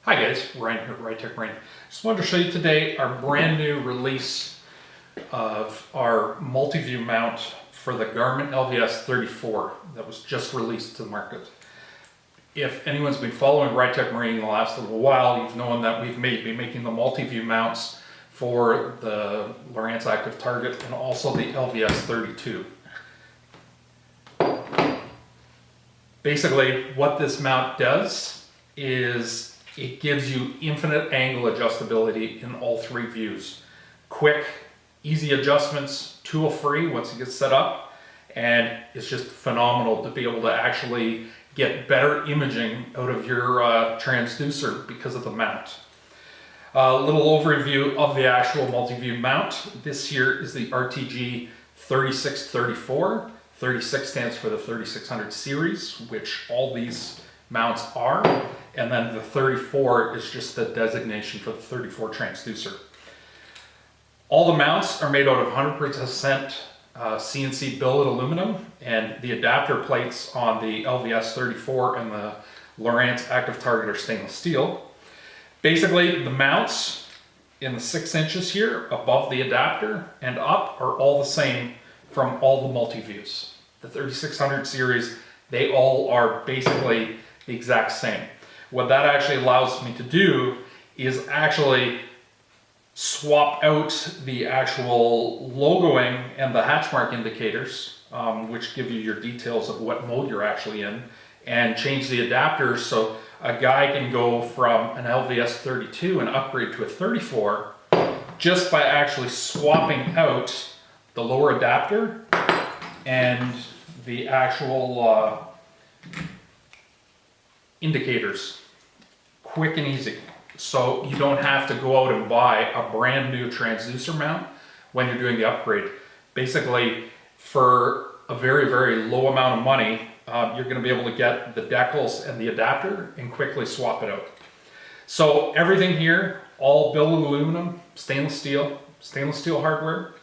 Hi guys, Ryan here at RyTek Marine. Just wanted to show you today our brand new release of our multi-view mount for the Garmin LVS34 that was just released to the market. If anyone's been following RyTek Marine in the last little while, you've known that we've been making the multi-view mounts for the Lowrance Active Target and also the LVS32. Basically, what this mount does is it gives you infinite angle adjustability in all three views. Quick, easy adjustments, tool-free once it gets set up, and it's just phenomenal to be able to actually get better imaging out of your transducer because of the mount. A little overview of the actual multi-view mount. This here is the RTG3634. 36 stands for the 3600 series, which all these mounts are, and then the 34 is just the designation for the 34 transducer. All the mounts are made out of 100% CNC billet aluminum, and the adapter plates on the LVS34 and the Lowrance Active Target are stainless steel. Basically, the mounts in the 6 inches here above the adapter and up are all the same from all the multi-views. The 3600 series, they all are basically the exact same. What that actually allows me to do is actually swap out the actual logoing and the hatch mark indicators, which give you your details of what mode you're actually in, and change the adapters so a guy can go from an LVS32 and upgrade to a 34 just by actually swapping out the lower adapter and the actual indicators. Quick and easy. So you don't have to go out and buy a brand new transducer mount when you're doing the upgrade. Basically, for a very, very low amount of money, you're going to be able to get the decals and the adapter and quickly swap it out. So everything here, all billet aluminum, stainless steel hardware.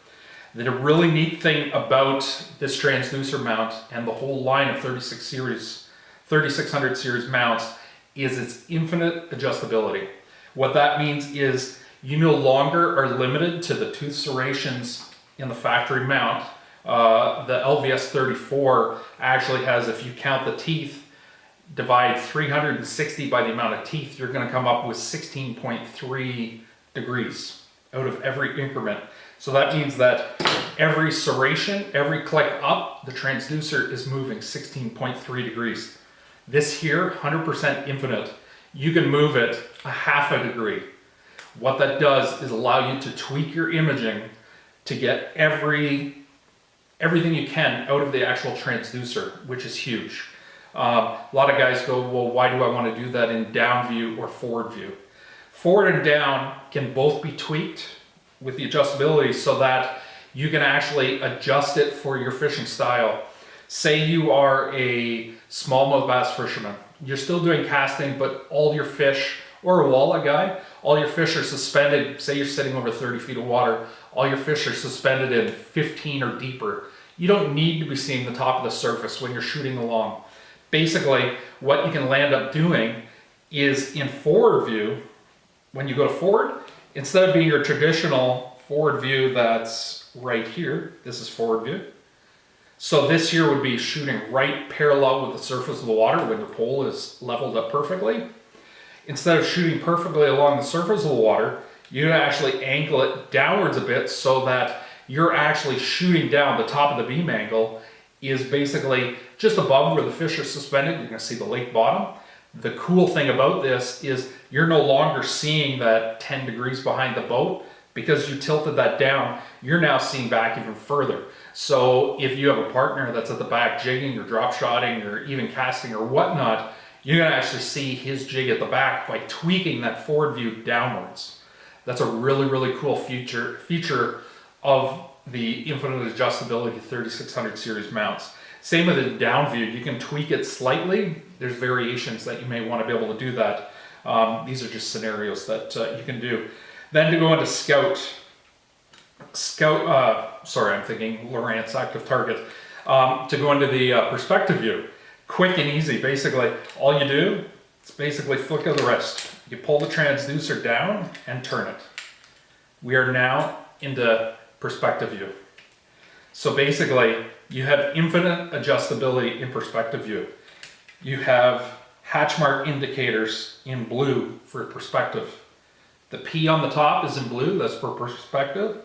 The really neat thing about this transducer mount and the whole line of 3600 series mounts is its infinite adjustability. What that means is you no longer are limited to the tooth serrations in the factory mount. The LVS34 actually has, if you count the teeth, divide 360 by the amount of teeth, you're going to come up with 16.3 degrees out of every increment. So that means that every serration, every click up, the transducer is moving 16.3 degrees. This here, 100% infinite, you can move it a half a degree. What that does is allow you to tweak your imaging to get everything you can out of the actual transducer, which is huge. A lot of guys go, well, why do I want to do that in down view or forward view? Forward and down can both be tweaked with the adjustability so that you can actually adjust it for your fishing style. Say you are a smallmouth bass fisherman. You're still doing casting, but all your fish, or a walleye guy, all your fish are suspended. Say you're sitting over 30 feet of water, all your fish are suspended in 15 or deeper. You don't need to be seeing the top of the surface when you're shooting along. Basically, what you can land up doing is in forward view, when you go to forward, instead of being your traditional forward view that's right here, this is forward view. So this here would be shooting right parallel with the surface of the water when the pole is leveled up perfectly. Instead of shooting perfectly along the surface of the water, you're going to actually angle it downwards a bit so that you're actually shooting down. The top of the beam angle is basically just above where the fish are suspended. You're going to see the lake bottom. The cool thing about this is you're no longer seeing that 10 degrees behind the boat because you tilted that down. You're now seeing back even further. So if you have a partner that's at the back jigging or drop shotting or even casting or whatnot, you're going to actually see his jig at the back by tweaking that forward view downwards. That's a really, really cool feature of the infinite adjustability 3600 series mounts. Same with the down view. You can tweak it slightly. There's variations that you may want to be able to do that. These are just scenarios that you can do. Then to go into I'm thinking Lowrance Active Target. To go into the perspective view, quick and easy. Basically, all you do It's basically flick of the wrist. You pull the transducer down and turn it. We are now into perspective view. So basically, you have infinite adjustability in perspective view. You have hatch mark indicators in blue for perspective. The P on the top is in blue, that's for perspective.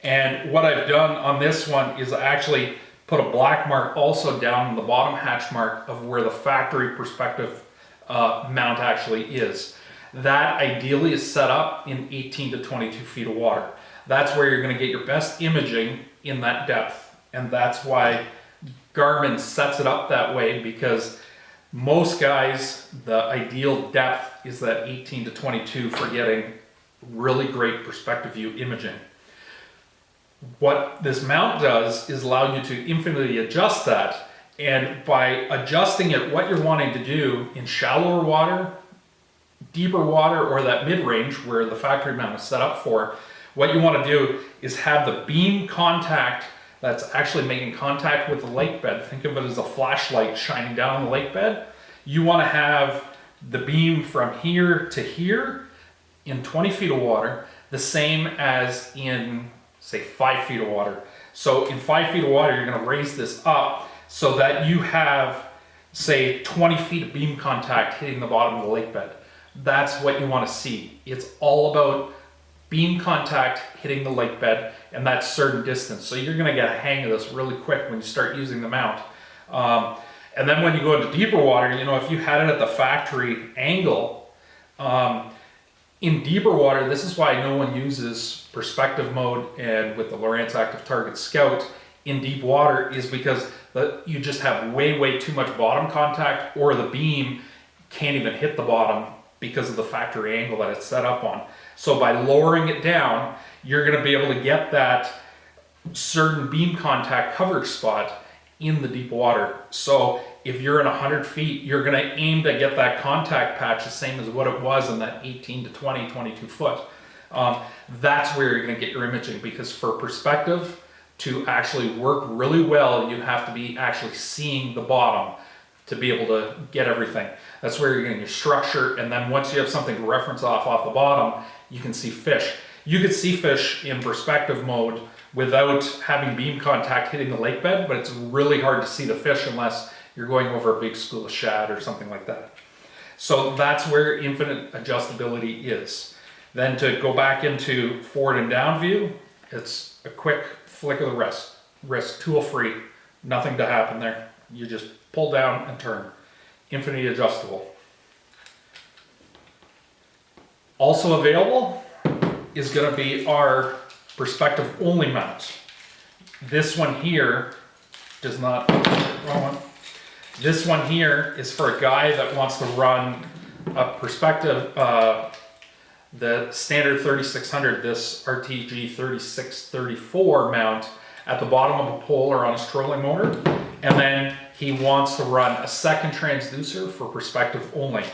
And what I've done on this one is I actually put a black mark also down in the bottom hatch mark of where the factory perspective mount actually is. That ideally is set up in 18 to 22 feet of water. That's where you're going to get your best imaging in that depth. And that's why Garmin sets it up that way, because most guys, the ideal depth is that 18 to 22 for getting really great perspective view imaging. What this mount does is allow you to infinitely adjust that, and by adjusting it, what you're wanting to do in shallower water, deeper water, or that mid-range where the factory mount is set up for, what you want to do is have the beam contact that's actually making contact with the lake bed. Think of it as a flashlight shining down on the lake bed. You want to have the beam from here to here in 20 feet of water, the same as in, say, 5 feet of water. So in 5 feet of water, you're going to raise this up so that you have, say, 20 feet of beam contact hitting the bottom of the lake bed. That's what you want to see. It's all about beam contact hitting the lake bed, and that certain distance. So you're going to get a hang of this really quick when you start using the mount. And then when you go into deeper water, you know, if you had it at the factory angle, in deeper water, this is why no one uses perspective mode and with the Lowrance Active Target Scout in deep water, is because you just have way too much bottom contact, or the beam can't even hit the bottom because of the factory angle that it's set up on. So by lowering it down, you're going to be able to get that certain beam contact coverage spot in the deep water. So if you're in 100 feet, you're going to aim to get that contact patch the same as what it was in that 18 to 20, 22 foot. That's where you're going to get your imaging, because for perspective to actually work really well, you have to be actually seeing the bottom to be able to get everything. That's where you're getting your structure, and then once you have something to reference off the bottom, you can see fish. You could see fish in perspective mode without having beam contact hitting the lake bed, but it's really hard to see the fish unless you're going over a big school of shad or something like that. So that's where infinite adjustability is. Then to go back into forward and down view, it's a quick flick of the wrist, tool free, nothing to happen there. You just pull down and turn. Infinitely adjustable. Also available is going to be our perspective only mount. This one here does not, wrong one. This one here is for a guy that wants to run a perspective, the standard 3600, this RTG3634 mount at the bottom of a pole or on his trolling motor, and then he wants to run a second transducer for perspective only.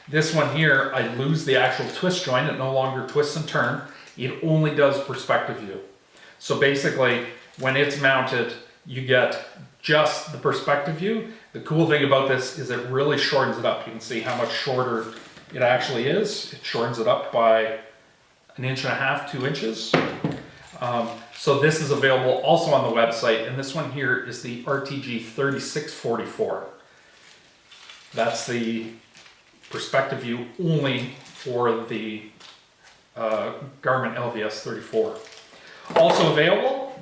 This one here, I lose the actual twist joint. It no longer twists and turns. It only does perspective view. So basically, when it's mounted, you get just the perspective view. The cool thing about this is it really shortens it up. You can see how much shorter it actually is. It shortens it up by 1.5 inches, 2 inches. So this is available also on the website, and this one here is the RTG3644. That's the perspective view only for the Garmin LVS34. Also available,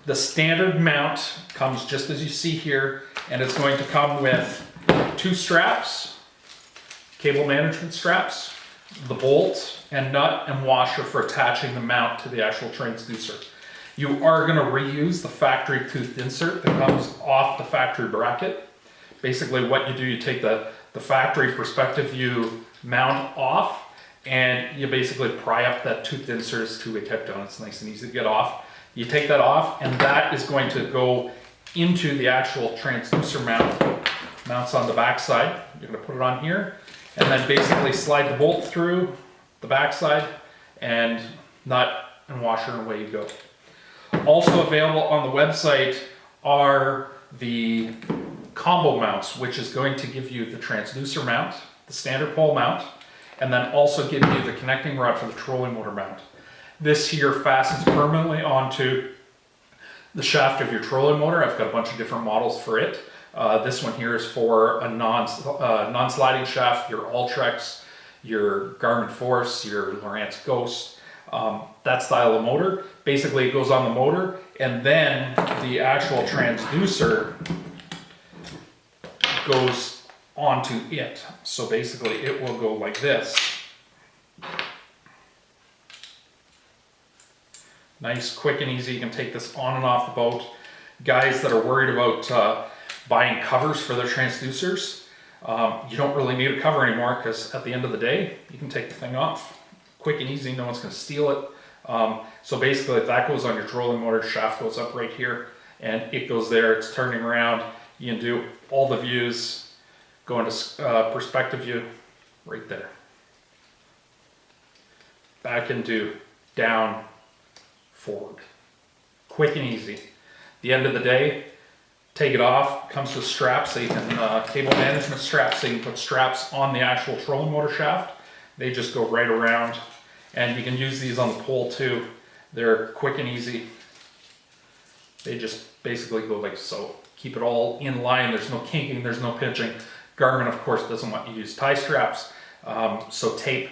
the standard mount comes just as you see here, and it's going to come with 2 straps, cable management straps, the bolt and nut and washer for attaching the mount to the actual transducer. You are going to reuse the factory toothed insert that comes off the factory bracket. Basically what you do, you take the factory perspective view mount off, and you basically pry up that toothed insert. It's 2-way type down. It's nice and easy to get off. You take that off, and that is going to go into the actual transducer mount. Mounts on the back side. You're going to put it on here, and then basically slide the bolt through the back side, and nut and washer, and away you go. Also available on the website are the combo mounts, which is going to give you the transducer mount, the standard pole mount, and then also giving you the connecting rod for the trolling motor mount. This here fastens permanently onto the shaft of your trolling motor. I've got a bunch of different models for it. This one here is for a non-sliding shaft, your Ultrex, your Garmin Force, your Lowrance Ghost, that style of motor. Basically it goes on the motor, and then the actual transducer goes onto it. So basically it will go like this. Nice, quick and easy. You can take this on and off the boat. Guys that are worried about buying covers for their transducers, you don't really need a cover anymore, because at the end of the day, you can take the thing off. Quick and easy, no one's going to steal it. So basically, if that goes on your trolling motor, shaft goes up right here, and it goes there, it's turning around. You can do all the views, go into perspective view, right there. Back into down, forward. Quick and easy. The end of the day, take it off, comes with straps, so you can, cable management straps, so you can put straps on the actual trolling motor shaft. They just go right around, and you can use these on the pole too. They're quick and easy. They just basically go like so. Keep it all in line, there's no kinking, there's no pinching. Garmin, of course, doesn't want you to use tie straps, so tape.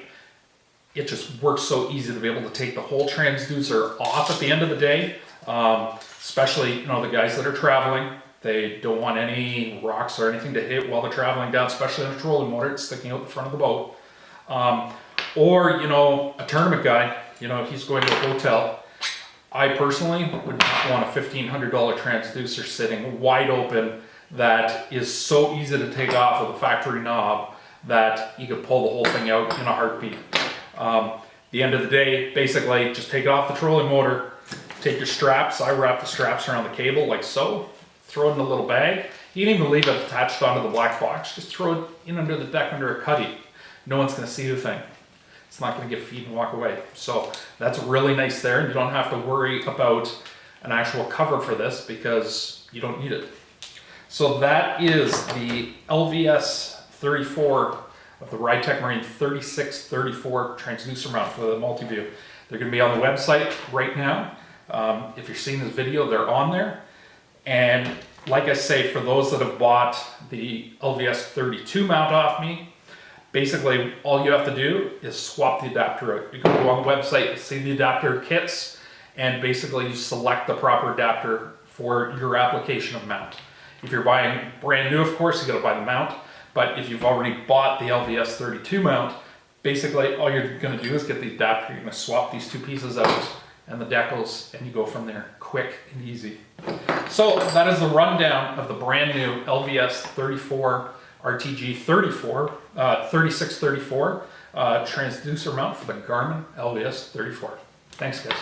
It just works so easy to be able to take the whole transducer off at the end of the day, especially, you know, the guys that are traveling. They don't want any rocks or anything to hit while they're traveling down, especially on a trolling motor. It's sticking out the front of the boat. Or, you know, a tournament guy, you know, he's going to a hotel. I personally would not want a $1,500 transducer sitting wide open that is so easy to take off with a factory knob that you could pull the whole thing out in a heartbeat. The end of the day, basically, just take it off the trolling motor, take your straps. I wrap the straps around the cable like so, throw it in a little bag. You can even leave it attached onto the black box. Just throw it in under the deck under a cuddy. No one's going to see the thing. It's not going to get feed and walk away. So that's really nice there. You don't have to worry about an actual cover for this because you don't need it. So that is the LVS34 of the RyTek Marine 3634 transducer mount for the Multi-View. They're going to be on the website right now. If you're seeing this video, they're on there. And like I say, for those that have bought the LVS32 mount off me, basically all you have to do is swap the adapter out. You can go on the website, see the adapter kits, and basically you select the proper adapter for your application of mount. If you're buying brand new, of course, you got to buy the mount. But if you've already bought the LVS32 mount, basically all you're going to do is get the adapter. You're going to swap these two pieces out and the decals, and you go from there, quick and easy. So that is the rundown of the brand new LVS34 RTG3634 transducer mount for the Garmin LVS34. Thanks, guys.